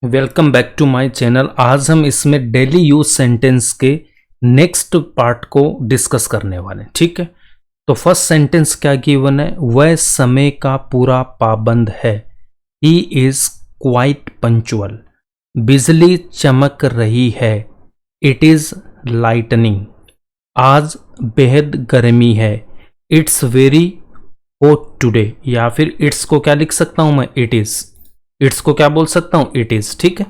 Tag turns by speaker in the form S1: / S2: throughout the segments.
S1: Welcome back to my channel. आज हम इसमें डेली यूज सेंटेंस के नेक्स्ट पार्ट को डिस्कस करने वाले हैं। ठीक है, तो फर्स्ट सेंटेंस क्या गिवन है? वह समय का पूरा पाबंद है। He is quite punctual. बिजली चमक रही है। It is lightning. आज बेहद गर्मी है। It's very hot today. या फिर इट्स को क्या लिख सकता हूं मैं? It is. इट्स को क्या बोल सकता हूं? It is. ठीक है।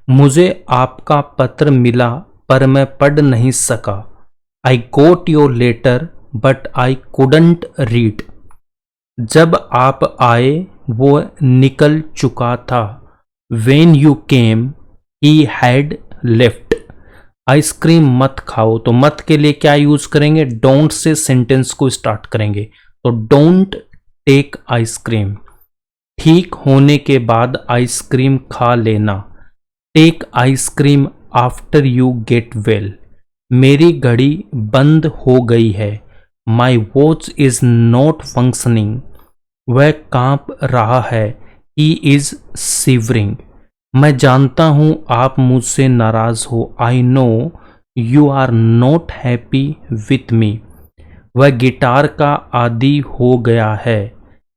S1: मुझे आपका पत्र मिला पर मैं पढ़ नहीं सका। I got your letter but I couldn't read. जब आप आए वो निकल चुका था। When you came he had left. Ice cream मत खाओ, तो मत के लिए क्या यूज करेंगे? डोंट से सेंटेंस को स्टार्ट करेंगे। तो डोंट टेक आइसक्रीम। ठीक होने के बाद आइसक्रीम खा लेना। Take ice cream after you get well. मेरी घड़ी बंद हो गई है। My watch is not functioning. वह कांप रहा है। He is shivering. मैं जानता हूं आप मुझसे नाराज हो। I know you are not happy with me. वह गिटार का आदी हो गया है।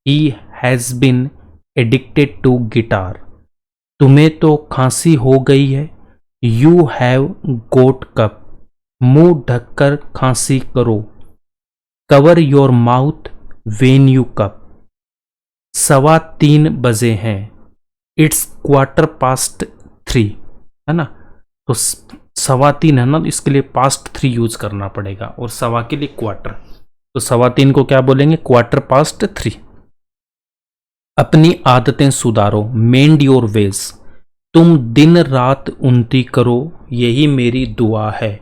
S1: He has been addicted to guitar. तुम्हें तो खांसी हो गई है। You have got cough. मुंह ढककर खांसी करो। Cover your mouth when you cup. 3:15 बजे हैं। इट्स 3:15 है ना। तो 3:15 है ना, तो इसके लिए पास्ट 3 यूज करना पड़ेगा और सवा के लिए क्वार्टर। तो 3:15 को क्या बोलेंगे? 3:15। अपनी आदतें सुधारो। Mend your ways. तुम दिन रात उन्नति करो, यही मेरी दुआ है।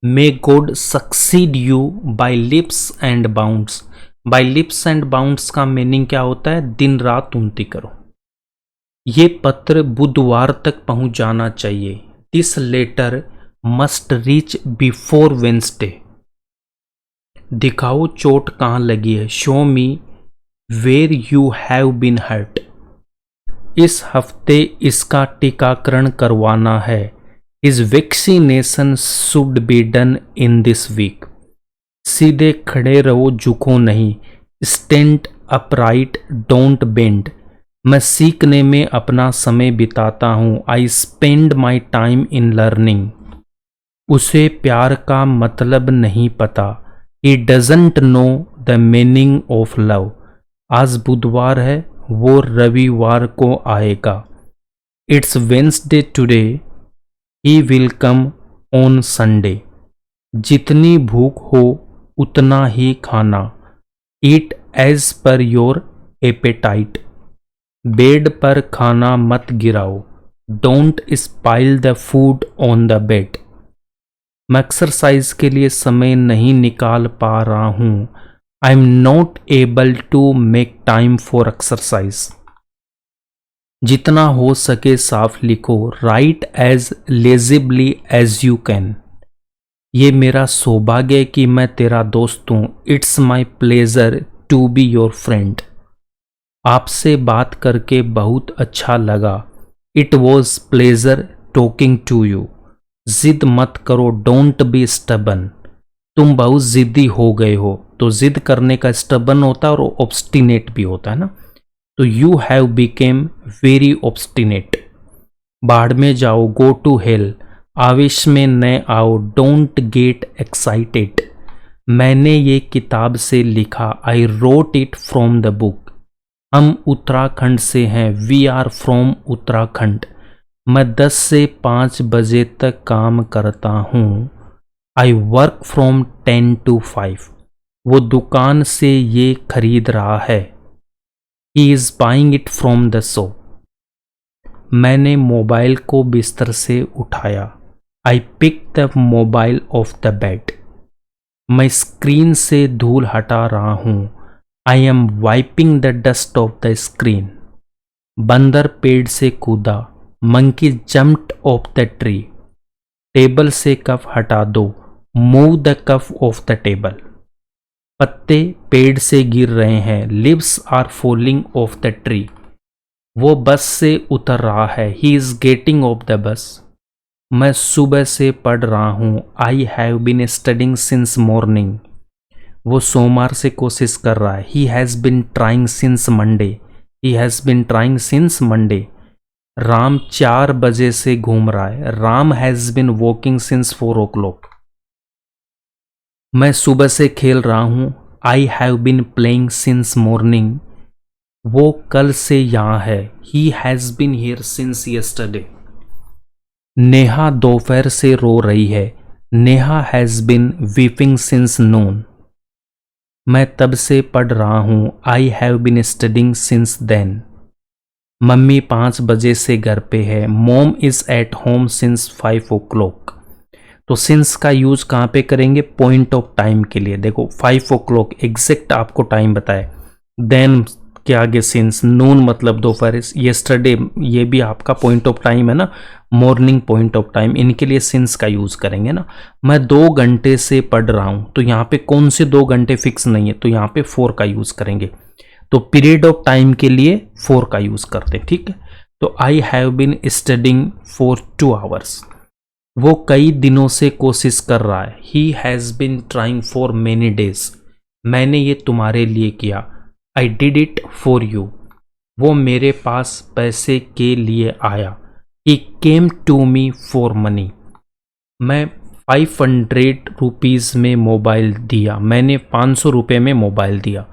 S1: May God succeed you by leaps and bounds. By leaps and bounds का मीनिंग क्या होता है? दिन रात उन्नति करो। ये पत्र बुधवार तक पहुंच जाना चाहिए। This letter must reach before Wednesday. दिखाओ चोट कहाँ लगी है। Show me where you have been hurt. इस हफ्ते इसका टीकाकरण करवाना है। Is vaccination should be done in this week. सीधे खड़े रहो, झुको नहीं। Stand upright, don't bend. मैं सीखने में अपना समय बिताता हूँ। I spend my time in learning. उसे प्यार का मतलब नहीं पता। He doesn't know the meaning of love. आज बुधवार है, वो रविवार को आएगा। It's Wednesday today, he will come on Sunday. जितनी भूख हो उतना ही खाना। Eat as per your appetite. Bed पर खाना मत गिराओ। Don't spoil the food on the bed. मैं एक्सरसाइज के लिए समय नहीं निकाल पा रहा हूं। I am not able to make time for exercise. जितना हो सके साफ लिखो। Write as legibly as you can. ये मेरा सौभाग्य कि मैं तेरा दोस्त हूं। It's my pleasure to be your friend. आपसे बात करके बहुत अच्छा लगा। It was pleasure talking to you. जिद मत करो, डोंट बी स्टबन। तुम बहुत जिद्दी हो गए हो। तो जिद करने का स्टबन होता है और ऑब्स्टिनेट भी होता है ना। तो you have became very obstinate. बाढ़ में जाओ, गो टू हेल। आवेश में न आओ, डोंट गेट एक्साइटेड। मैंने ये किताब से लिखा। I wrote it from the book. हम उत्तराखंड से हैं। We are from Uttarakhand. मैं 10 से 5 बजे तक काम करता हूँ। I work from 10 to 5। वो दुकान से ये खरीद रहा है। He is buying it from the shop। मैंने मोबाइल को बिस्तर से उठाया। I picked the mobile off the bed। मैं स्क्रीन से धूल हटा रहा हूँ। I am wiping the dust off the screen। बंदर पेड़ से कूदा। Monkey jumped off the tree। Table से कप हटा दो। Move the cup off the table। पत्ते पेड़ से गिर रहे हैं। Leaves are falling off the tree। वो बस से उतर रहा है, he is getting off the bus. मैं सुबह से पढ़ रहा हूँ, I have been studying since morning. वो सोमवार से कोशिश कर रहा है, he has been trying since Monday, he has been trying since Monday. Ram 4 बजे से घूम रहा है, Ram has been walking since 4 o'clock। मैं सुबह से खेल रहा हूँ, I have been playing since morning. वो कल से यहाँ है, he has been here since yesterday. Neha दोपहर से रो रही है, Neha has been weeping since noon. मैं तब से पढ़ रहा हूँ, I have been studying since then. मम्मी 5 बजे से घर पे है, mom is at home since 5 o'clock। तो सिंस का यूज कहाँ पे करेंगे, पॉइंट ऑफ टाइम के लिए। देखो 5 o'clock एग्जैक्ट आपको टाइम बताए, देन के आगे सिंस, नून मतलब दोपहर, येस्टरडे ये भी आपका पॉइंट ऑफ टाइम है ना, मॉर्निंग पॉइंट ऑफ टाइम, इनके लिए सिंस का यूज करेंगे ना। मैं 2 घंटे से पढ़ रहा हूं, तो यहाँ पे कौन से 2 घंटे फिक्स नहीं है, तो यहाँ पे 4 का यूज करेंगे। तो पीरियड ऑफ टाइम के लिए 4 का यूज करते हैं, ठीक है। तो I have been studying for 2 hours। वो कई दिनों से कोशिश कर रहा है, he has been trying for many days. मैंने ये तुम्हारे लिए किया, I did it for you. वो मेरे पास पैसे के लिए आया, he came to me for money. मैं 500 रुपीज़ में मोबाइल दिया, मैंने 500 रुपये में मोबाइल दिया।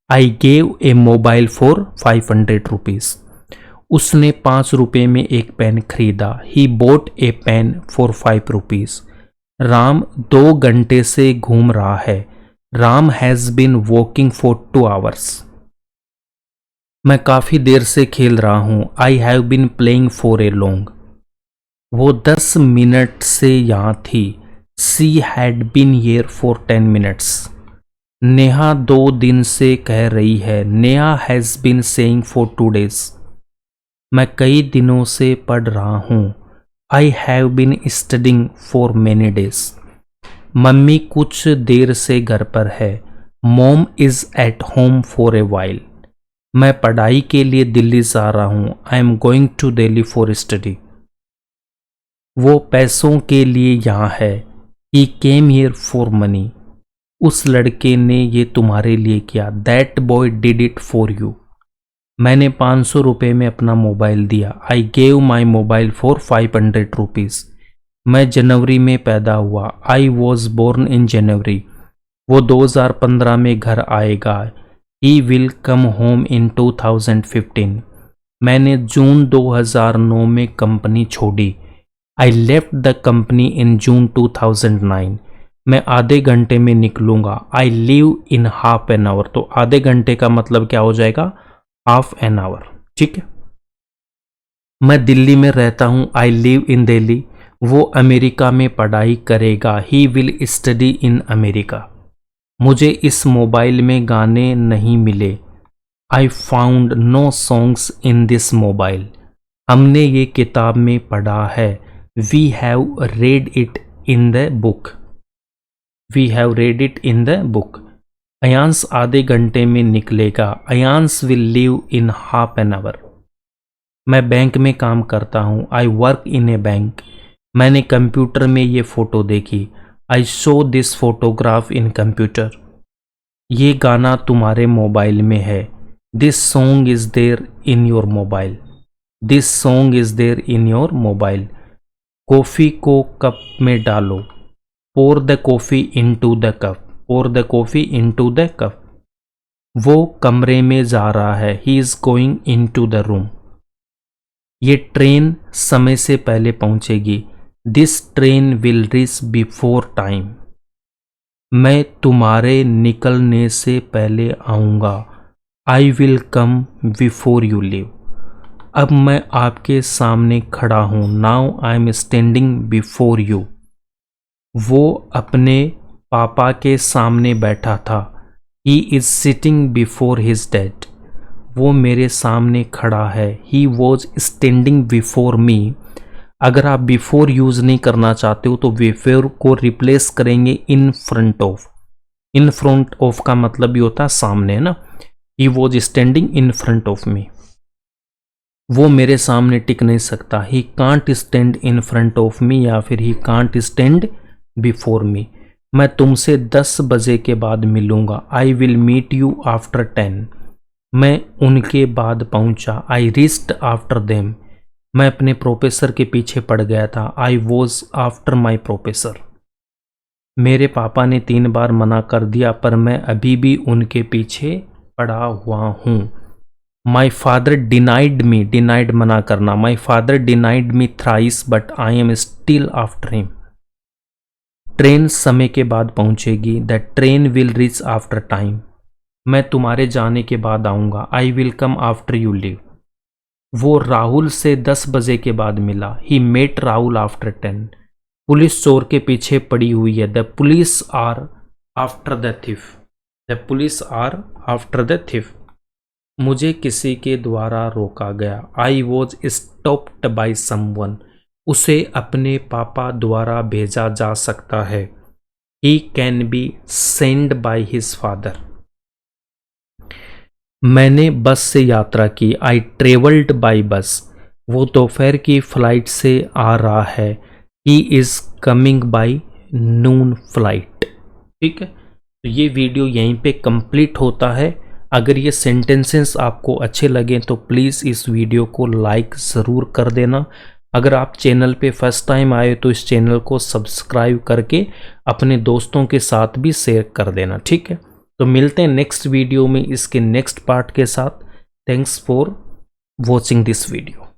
S1: I gave a mobile for 500 rupees. उसने 5 रुपये में एक पेन खरीदा, he bought a pen for 5 rupees. Ram 2 घंटे से घूम रहा है, Ram has been walking for 2 hours। मैं काफ़ी देर से खेल रहा हूँ, I have been playing for a long. वो 10 मिनट से यहाँ थी, she had been here for 10 minutes। Neha 2 दिन से कह रही है, Neha has been saying for 2 days। मैं कई दिनों से पढ़ रहा हूँ, I have been studying for many days. मम्मी कुछ देर से घर पर है, mom is at home for a while. मैं पढ़ाई के लिए दिल्ली जा रहा हूँ, I am going to Delhi for study. वो पैसों के लिए यहाँ है, he came here for money. उस लड़के ने ये तुम्हारे लिए किया, that boy did it for you. मैंने 500 रुपये में अपना मोबाइल दिया, I gave my mobile for 500 rupees. मैं जनवरी में पैदा हुआ, आई वॉज बोर्न इन जनवरी। वो 2015 में घर आएगा, ही विल कम होम इन 2015। मैंने जून 2009 में कंपनी छोड़ी, I left the company in June 2009। मैं आधे घंटे में निकलूंगा, I leave in half an hour. तो आधे घंटे का मतलब क्या हो जाएगा, हाफ एन आवर, ठीक है। मैं दिल्ली में रहता हूँ, आई लिव इन दिल्ली। वो अमेरिका में पढ़ाई करेगा, he will study in America. मुझे इस मोबाइल में गाने नहीं मिले, I found no songs in this mobile. हमने ये किताब में पढ़ा है, we have read it in the book, we have read it in the book. Ayansh आधे घंटे में निकलेगा, Ayansh will leave in half an hour. मैं बैंक में काम करता हूँ, I work in a bank. मैंने कंप्यूटर में ये फ़ोटो देखी, I show this photograph in computer. ये गाना तुम्हारे मोबाइल में है, this song is there in your mobile, this song is there in your mobile. Coffee को कप में डालो, pour the coffee into the cup, pour the coffee into the cup. वो कमरे में जा रहा है, he is going into the room. ये ट्रेन समय से पहले पहुंचेगी, this train will reach before time. मैं तुम्हारे निकलने से पहले आऊँगा, I will come before you leave. अब मैं आपके सामने खड़ा हूँ, now I am standing before you. वो अपने पापा के सामने बैठा था, he is sitting before his dad. वो मेरे सामने खड़ा है, ही वॉज स्टैंडिंग बिफोर मी। अगर आप बिफोर यूज़ नहीं करना चाहते हो तो बिफोर को रिप्लेस करेंगे in front of. In front of का मतलब ये होता है सामने, है ना। He was standing in front of me. वो मेरे सामने टिक नहीं सकता। He can't stand in front of me, या फिर he can't stand before me. मैं तुमसे 10 बजे के बाद मिलूंगा। I will meet you after 10। मैं उनके बाद पहुंचा। I reached after them. मैं अपने प्रोफेसर के पीछे पड़ गया था। I was after my professor. मेरे पापा ने 3 बार मना कर दिया, पर मैं अभी भी उनके पीछे पड़ा हुआ हूँ। My father denied me, denied मना करना। My father denied me thrice, but I am still after him. Train समय के बाद पहुंचेगी। The train will reach after time. मैं तुम्हारे जाने के बाद आऊँगा। I will come after you leave. वो राहुल से 10 बजे के बाद मिला। He met Rahul after 10। Police चोर के पीछे पड़ी हुई है। The police are after the thief. The police are after the thief. मुझे किसी के द्वारा रोका गया। I was stopped by someone. उसे अपने पापा द्वारा भेजा जा सकता है। He can be send by his father. मैंने बस से यात्रा की। I travelled by bus. वो दोपहर की फ्लाइट से आ रहा है। He is coming by Noon flight. ठीक है, तो ये वीडियो यहीं पे कंप्लीट होता है। अगर ये सेंटेंसेस आपको अच्छे लगें तो प्लीज़ इस वीडियो को लाइक ज़रूर कर देना। अगर आप चैनल पे फर्स्ट टाइम आए तो इस चैनल को सब्सक्राइब करके अपने दोस्तों के साथ भी शेयर कर देना। ठीक है, तो मिलते हैं नेक्स्ट वीडियो में इसके नेक्स्ट पार्ट के साथ। Thanks for watching this video.